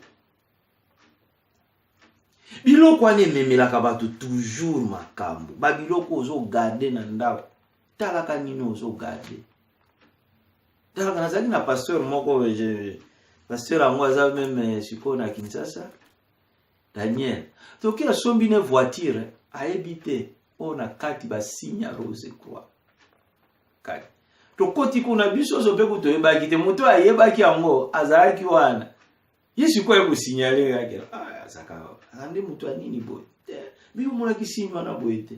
Biloko wana ememelaka bato toujours makambo babiloko ozo garder na ndako talaka nini ozo garder talaka nazali na pasteur moko pasteur yango aza même siko na Kinshasa Daniel toki asombi ne voiture aebite ona kati basinya rose croix kati tokoti kuna biso zo pe kutoyebaki te moto ayebaki yango azalaki wana yesu ko ekusignale yake azaka ande moto anini boy biyo mona kisimba na boyete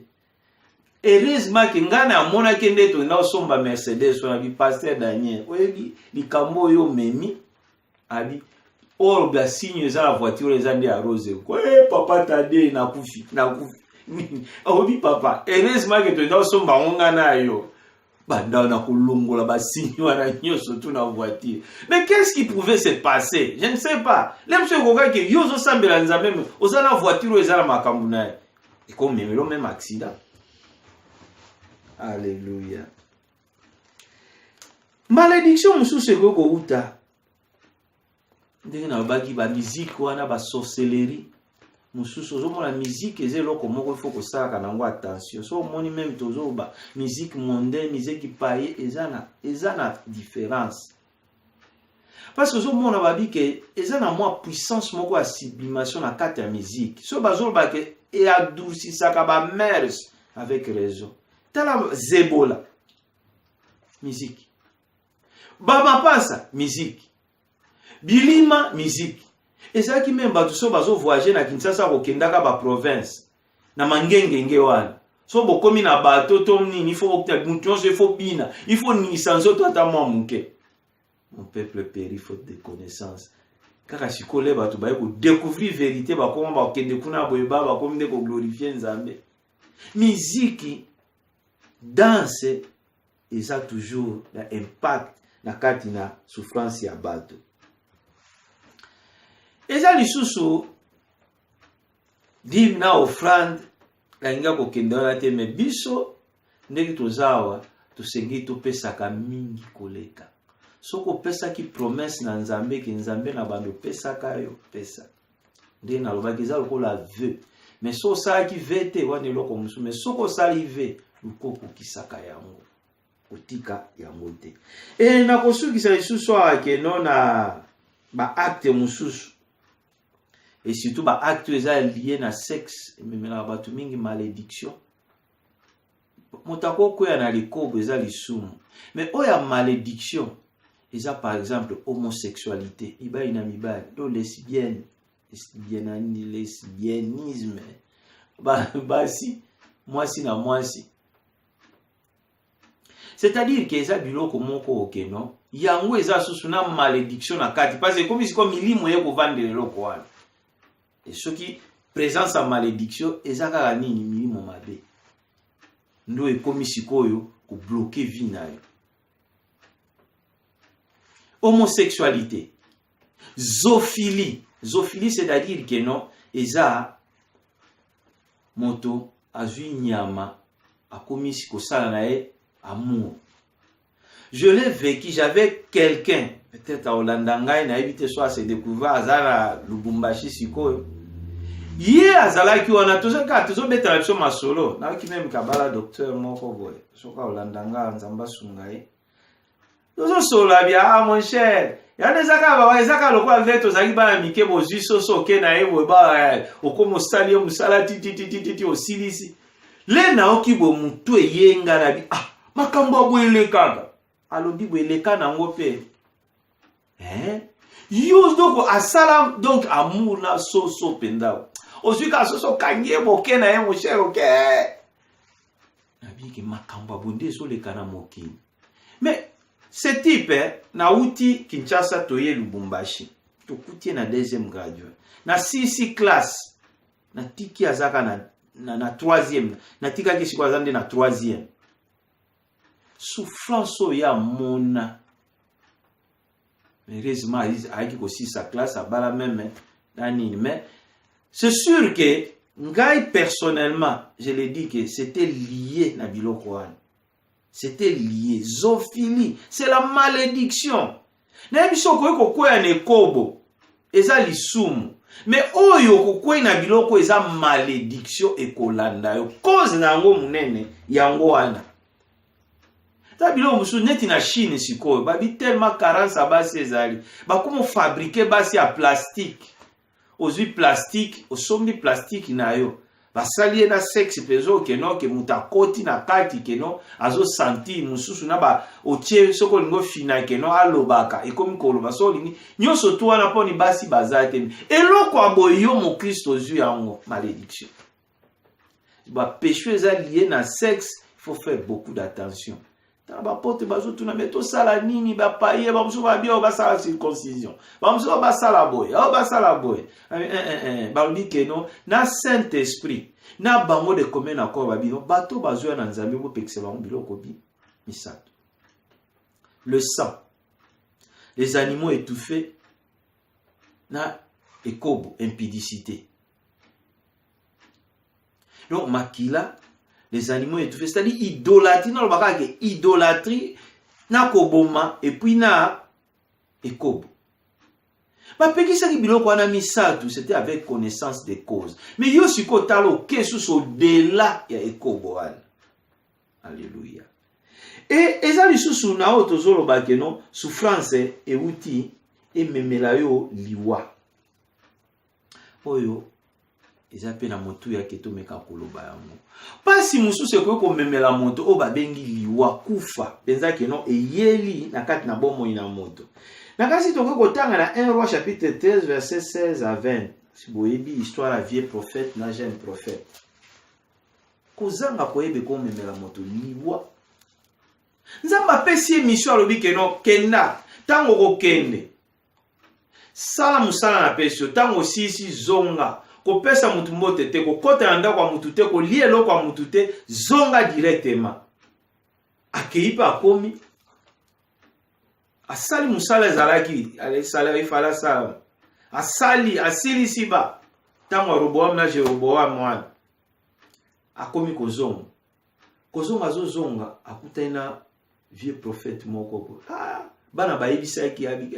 heureusement ke ngana amona ke ndeto na osomba Mercedes wana bi pasteur Daniel oyebi likambo yo memi abi or bia signe za la voiture za ndi a rose ko papa tade na kufi obi papa heureusement ke to na osomba ngana yo banda na kulongola ba signe wana nyoso tu na voiture. Mais qu'est-ce qui pouvait se passer? Je ne sais pas. Les monsieur koka ke yo zo sambela nzambe ozana voiture ezala makambu naye et comme même accident. Alléluia. Malédiction mususu ko uta ndenge na baki ba musique wana ba sorcellerie mususu ozo la musique ezelo komoko faut ko saka nango attention so moni même tozo ba musique mondaine musique paye ezana différence parce que ozo mona babi ke ezana moi puissance moko ya sublimation na kati ya musique so bazo ba ke e adoucissaka ba mers avec raison tala zebola musique baba pasa musique bilima musique eza ki même bato so bazo voyager na Kinshasa ko kendaka ba province na mangengenge wana so bokomi na bato to nini il faut que mutonzo il faut bina il faut ni sanzo to ata mwa muke. Mon peuple périt faute de connaissance kaka sikole bato ba ko découvrir vérité ba koma ba kende kuna boyeba ba komi de ko glorifier nzambe. Musique danse eza toujours la impact na kati na souffrance ya bato. Eza lisusu dim na offrande la inga ko kendona te me biso ndeki tozawa tosengi topesaka mingi koleka soko pesa ki promesse na nzambe ke nzambe na bando pesaka yo pesa nde na lobaki za lokola vœu mais so sa ki vete wana eloko musu mais soko salive lukoko kisaka yango otika yango te e na kosukisa lisusu ake no na ba acte mususu et surtout ba acte lié na sexe même na batu mingi malédiction motako ko ya na likobo eza lisumu mais oya malédiction eza par exemple homosexualité ibai na mibali do lesbienne lesbianisme basi mwasi na mwasi. C'est-à-dire que eza biloko moko okeno yango eza susu na malédiction na kati parce que comme siko milimo ye kovandela eloko wana. Et ce qui présence à malédiction eza kaka nini milimo mabe ndo ekomi sikoyo ko bloquer vie na yo. Homosexualité, zoophilie. Zoophilie, c'est-à-dire que non, eza moto azui nyama akomi sikosala na ye amour. Je l'ai vécu, j'avais quelqu'un, peut-être à Olandangai, na évité soit se découvrir azala Lubumbashi sikoyo. Ye azala ki wana tozo beta biso masolo, na ki même kabala docteur moko boy. Soka Olandanga nzamba sungai. Tozo sola bia mon cher. Ya nezaka ba ezaka lokwa veto zaki ba mike bozwi soso ke na ewe ba okomo stali musala titi osilisi. Le na okibo mutu eyenga na bi makambo abwele kaka. Alobi bwele kana ngope. Yo donc asala donc amour na soso penda. Ozwi ka soso kanye boke na ye mon cher OK. Na bi ke makambo abunde so le kana moki. Mais ce type, na uti Kinshasa toye Lubumbashi. Tokutie na deuxième graduate. Na 6 classe. Na tiki azaka na troisième. Na tika ki sikwa zande na troisième. Souffrance ya mona. Heureusement, aiki ko 6 classe abala même nani. Mais c'est sûr que ngai personnellement, je l'ai dit que c'était lié na biloko wana. C'était lié. Zoophilie. C'est la malédiction. Nebiso kokoya ne kobo. Eza lisumu. Mais oyo kokoya na biloko eza malédiction ekolanda yo. Cause na yango munene yango wana. Ta biloko musu neti na Chine sikoyo. Babi tellement carence basi ezali. Bakomo fabriquer basi ya plastique. Ozwi plastique, osombi plastique na yo. Basali na sexe peso keno ke mutakoti na kati keno azo santi mususu na ba otie soko lingo fina keno alobaka ekomi koloba so lingi nyoso to wana poni basi bazate eloko aboyo mo Kristo zu yango malédiction. Ba péché za lié na sexe, il faut faire beaucoup d'attention. Ba pote bazo tuna meto sala nini ba paye ba muso ba bio ba sala circoncision. Ba muso ba sala boy. Ba sala boy. Ba lui que non na Saint-Esprit. Na bango de commun accord ba bino bato bazo na nzambe bo pekse ba biloko bi misato. Le sang. Les animaux étouffés na ekobo impudicité. Donc makila les animaux étouffés, c'est-à-dire idolâtrie, non, idolâtrie, na koboma, et puis na ekobo. Ma peki sa ki biloko wana misatu, c'était avec connaissance des causes. Mais yo siko talo kesus au-delà ya ekobo wana. Alléluia. Et ezali susu na otozolo bakeno, souffrance et outil, et memela yo liwa. Oyo, eza pe na motu ya keto meka koloba yango. Pasi mususu ko memela moto o babengi liwa kufa. Penza ke non eyeli na kati na bomo ina moto. Na kasi to ko tanga na 1 Roi chapitre 13 verset 16 à 20. Si boyebi histoire la vieille prophète na jeune prophète. Kozanga koyebe ko memela moto liwa. Nzamba pesi mission lobi ke non kenda tango ko kende. Sala musala na pesio tango sisi zonga. Ko pesa mutu mbote te ko kota anda kwa mutu te ko lielo kwa mutu te zonga directement akeipa akomi asali musala zalaki ale sala ifala sala asili siba tango Roboam na Jeroboam mwana akomi kozonga zonga akutaina vieux prophète moko bana bayebisaki abi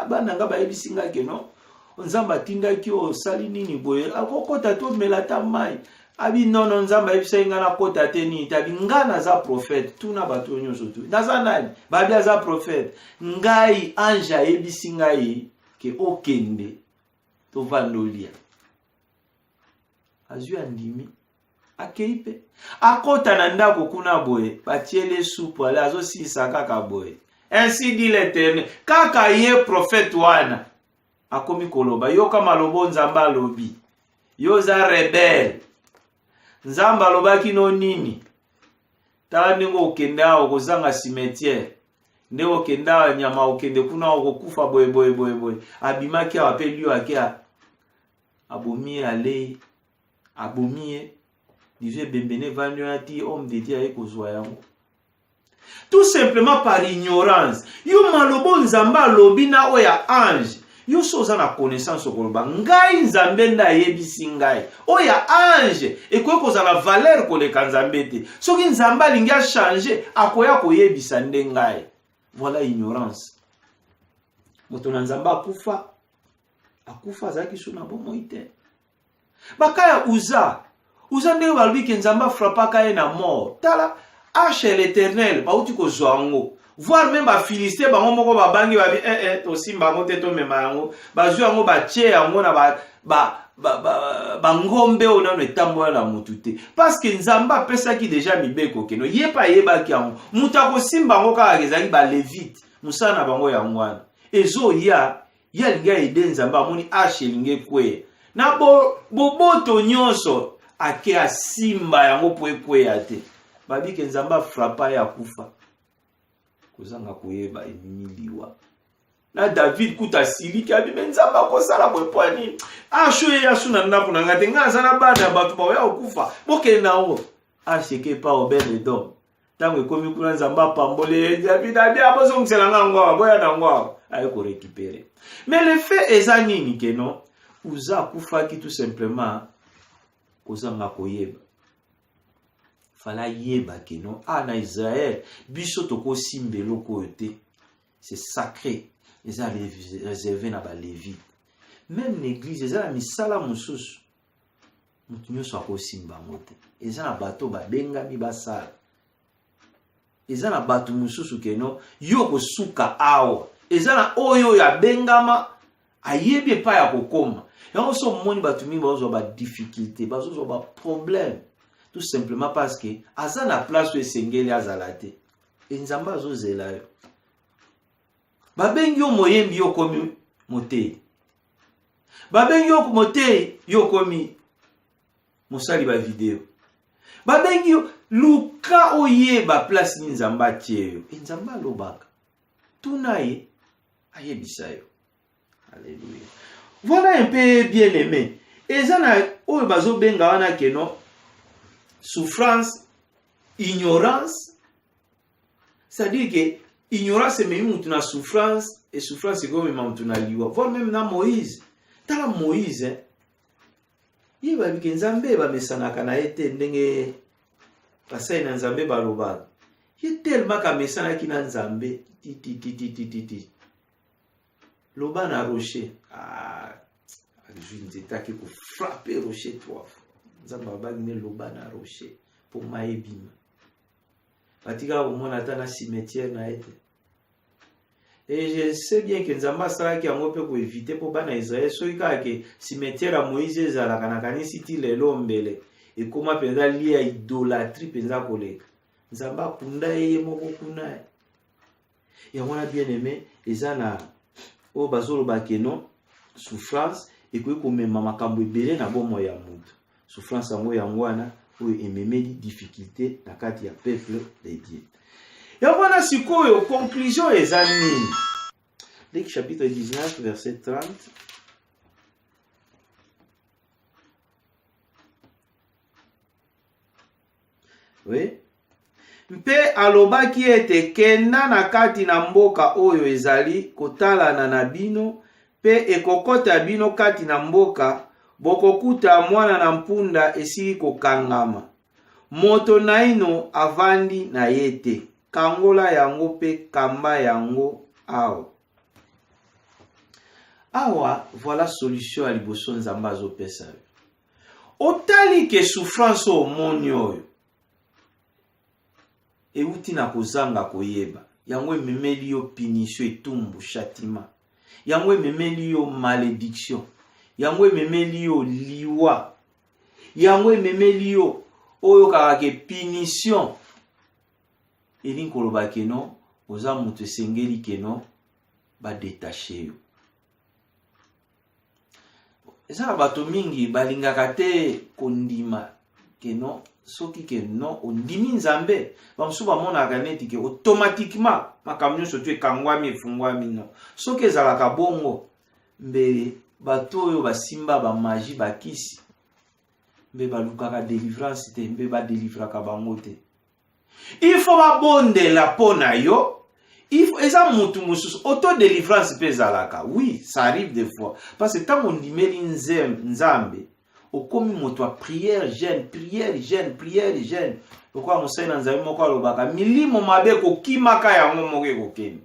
bana nga bayebisinga ke no Nzamba tinda ki o sali nini boye akokota to melata mai abi nono nzamba ebisa ngana kota te ni tabi ngana za prophète tuna bato nyonso tu naza nani babia za prophète ngai anja ebisi ngai ke okende to vandolia azu andimi akeipe akota na ndako kuna boye batiele soupe ala azo sisa kaka boye ainsi dit l'Éternel kaka ye prophète wana akomi koloba yo kama lobo nzamba lobi yo za rebelle nzamba lobaki no nini tala ndenge okende awo kozanga cimetière nde okende awa nyama okende kuna okokufa boye abimaki awa pe lio ake abomie ale abomie disait bembene vanu ati homme de Dieu aye kozwa yango tout simplement par ignorance yo malobo nzamba lobi na oya ange yo soza na connaissance okoloba ngai nzambe nda yebisi ngai oya ange ekoki kozala valeur koleka nzambe te soki nzambe alingi changer akoya koyebisa nde ngai. Voilà ignorance. Moto na nzambe akufa azaki suna bomoi te. Bakaya uza ndenge balobi ke nzambe frappaka ye na mort. Tala H l'Éternel bauti kozwa yango. Voir même ba Philistin bango moko babangi babi to simba ngo te to mema yango. Bazwi yango batie yango na ba ngombe onano etambola na mutu te. Parce que nzambe apesaki déjà mibeko keno yepa yebaki yango. Mutu akosimba ngo kaka ezali ba Levite. Musana na bango yango wana. Ezo ya linga ede nzambe amoni H linge kwe. Na boboto nyonso ake asimba yango po ekweya te. Babi ke nzamba frappa ya kufa kozanga koyeba emimiliwa na David kuta siliki abi nzamba kosala bwepwani ashoye yasuna ndako na ngate ngaza na bana batu ba ya kufa boke nawo asheke pa obele dom tango ekomi kuna nzamba pambole David abi abozo ngselanga ngwa boya na ngwa ay ko récupérer. Mais le fait ezani ni keno uza kufa ki tout simplement kozanga koyeba fala yeba keno na Israël biso toko simbelo ko te c'est sacré ils ont réservé na ba Lévite même l'église ils ont misala mususu mutu nyoso ko simba mote ils ont bato ba benga mi basala ils ont bato mususu keno yo ko suka awa ils ont oyo ya bengama ayebi pa ya kokoma yango so moni bato mi bazo ba difficulté bazo ba problème. Tout simplement parce que aza na place où sengeli azalate nzamba azozela yo babengi yo moyembi yo komi motei babengi yo motei yo komi mosali ba video babengi yo luka oyeba place ni nzamba tie yo nzamba lobaka tunaye ayebisa yo. Alléluia. Voilà un peu bien aimé ezana oyo bazobenga wana keno souffrance, ignorance, c'est-à-dire que ignorance c'est même une souffrance et souffrance c'est comme même une liwa. Voir même dans Moïse, tala Moïse, il va dire que Nzambe va mesanaka na ete ndenge pasai na Nzambe baloba. Il tellement ka mesanaki na Nzambe ti loba na rocher je ne sais pas qui pour frapper rocher trois fois. Nzamba bagine loba na rocher pour maebima batika au mona tana cimetière na ete et je sais bien que nzamba sala ki yango pe ko éviter pour bana Israël so ika ke cimetière a Moïse ezala kana kanisi ti lelo mbele et comment penza lié à idolâtrie penza koleka nzamba kunda ye moko kuna et on a bien aimé ezana o bazolo bakeno souffrance et ko mema makambo ebele na bomo ya mutu souffrance yango yangwana oyo ememeli difficulté na kati ya peuple de Dieu. Et voilà sikoyo conclusion eza nini? Luc chapitre 19 verset 30. Oui. Mpe alobaki ete kenda na kati na mboka oyo ezali kotalana na bino pe ekokota bino kati na mboka bokokuta mwana na mpunda esili kokangama moto naino avandi na yete kangola yango pe kamba yango awa voilà solution à liboso nzamba azopesa yo otali ke souffrance omoni oyo euti na kozanga koyeba yango ememeli yo punition etumbu châtiment yango ememeli yo malédiction yango ememeli yo liwa yango ememeli yo oyo kaka ke punition elingi koloba keno oza moto esengeli keno badetache yo eza bato mingi balingaka te kondima ke non soki ke non ondimi nzambe bamosusu bamonaka neti ke automatiquement makambo nyonso tu ekangwami efungwami non soki ezalaka bongo mbe bato oyo basimba bamagie bakisi mbe balukaka délivrance te mbe badelivraka bango te il faut babondela mpo na yo eza mutu mosusu autodélivrance mpe ezalaka oui ça arrive des fois parce que ntango ondimeli nzambe okomi moto a prière jeune lokola mosali na nzambe moko alobaka milimo mabe kokimaka yango moko ekokende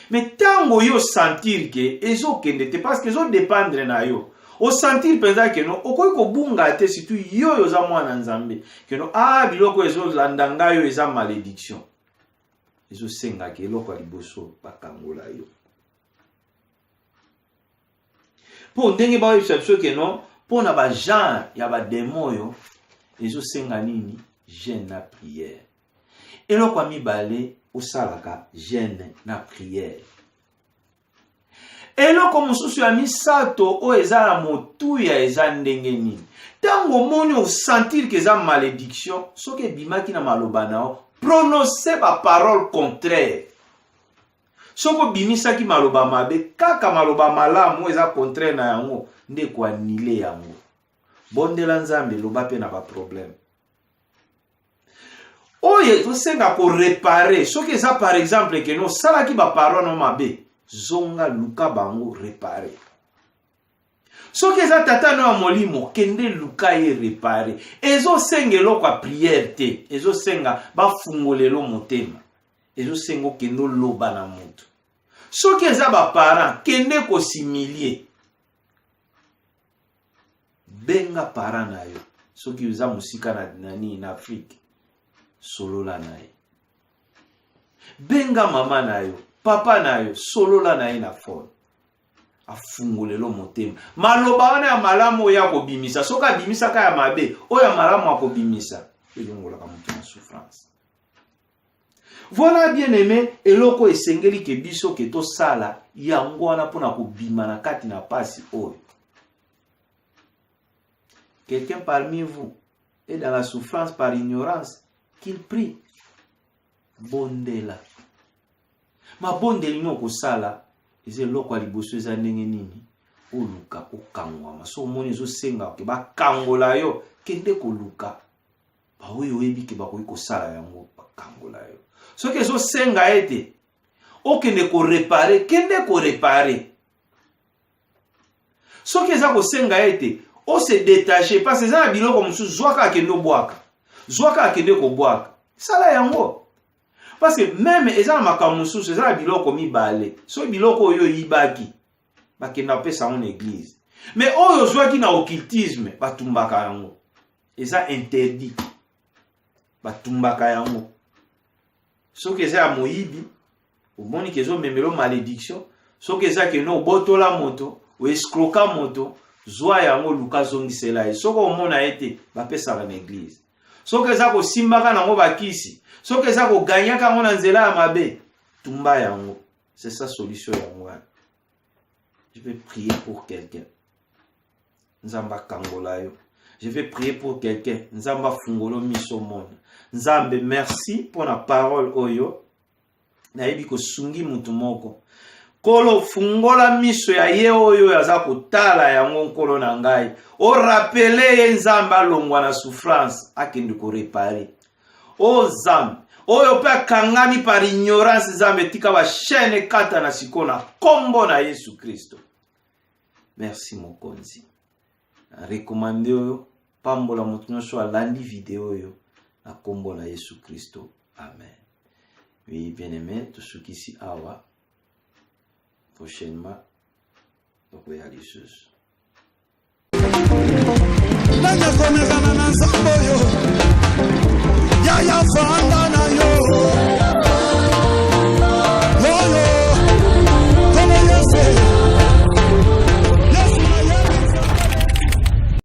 mais ntango yo sentir ke ezokende te parce que ezodépendre na yo osentir mpenza keno okoki kobunga te surtout yo oza mwana nzambe keno biloko ezolanda ngai yo eza malédiction ezosengaka eloko ya liboso bakangola yo mpo ndenge baoyebisa biso keno mpo na bagenre ya bademo oyo ezosenga nini jeûne na prière eloko ya mibale osalaka jeûne na prière eloko mosusu ya misato oyo eza na motuya eza ndenge nini ntango omoni osentir ke eza malédiction soki ebimaki na maloba na yo prononcer baparole contraire soki obimisaki maloba mabe kaka maloba malamu eza contraire na yango nde koanile yango bondela nzambe loba mpe na baproblème oyo ezosenga korepare soki eza par exemple ke nosalaki baparole no mabe zonga luka bango repare soki eza tata no ya molimo kende luka ye repare ezosenga eloko ya prière te ezosenga bafungolelo motema ezosenga okende oloba na moto soki eza baparent kende kosimilie benga parent na yo soki eza mosika na nini na Afrique solola na ye benga mama na yo papa na yo solola na ye na fone afungolelo motema maloba wana ya malamu oyo akobimisa soki abimisaka ya mabe oyo ya malamu akobimisa elongolaka moto na souffrance. Voilà bien aimé eloko esengeli ke biso ke tosala yango wana mpona kobima na kati na pasi oyo. Quelqu'un parmi vous est dans la souffrance par ignorance, qu'il prie. Bondela. Ma bondeli no kosala eze loko liboso eza ndenge nini oluka okangwama so moni ezosenga ke bakangola yo kende koluka ba oyo oyebi ke bakoki kosala yango bakangola yo soki ezosenga ete okende korepare kende korepare soki eza kosenga ete o se détacher parce que eza na biloko mosusu zwaka akende obwaka zwaka akende kobwaka sala yango. Parce que même eza na makambo mosusu eza na biloko mibale so biloko oyo yibaki bakenda pesa en église mais oyo zwaki na occultisme batumbaka yango eza interdit batumbaka yango soki eza ya moyibi omoni ke ezomemelo malédiction soki eza ke no obotola moto oescroka moto zwa yango luka zongisela ye soki omona ete bapesaka na église soki eza kosimbaka nango bakisi soki eza koganyaka yango na nzela ya mabe tumba yango. C'est ça solution yango. Je vais prier pour quelqu'un. Nzamba kangola yo. Je vais prier pour quelqu'un. Nzamba fungolo miso mona. Nzambe merci pour la parole oyo. Nayebi ko sungi mutu moko. Kolo fungola miso ya ye oyo yaza kotala yango nkolo na ngai. O rappeler ye nzamba longwa na souffrance akende ko réparer. O Nzambe oyo pe kangami par ignorance Nzambe tika ba chaîne kata na sikona kombo na Yesu Kristo. Merci mokonzi. Recommandé oyo pambola mutu nyonso alandi vidéo oyo na kombo na Yesu Kristo. Amen. Oui, bien-aimé, tout ce qui ici awa prochainement donc il y a les choses.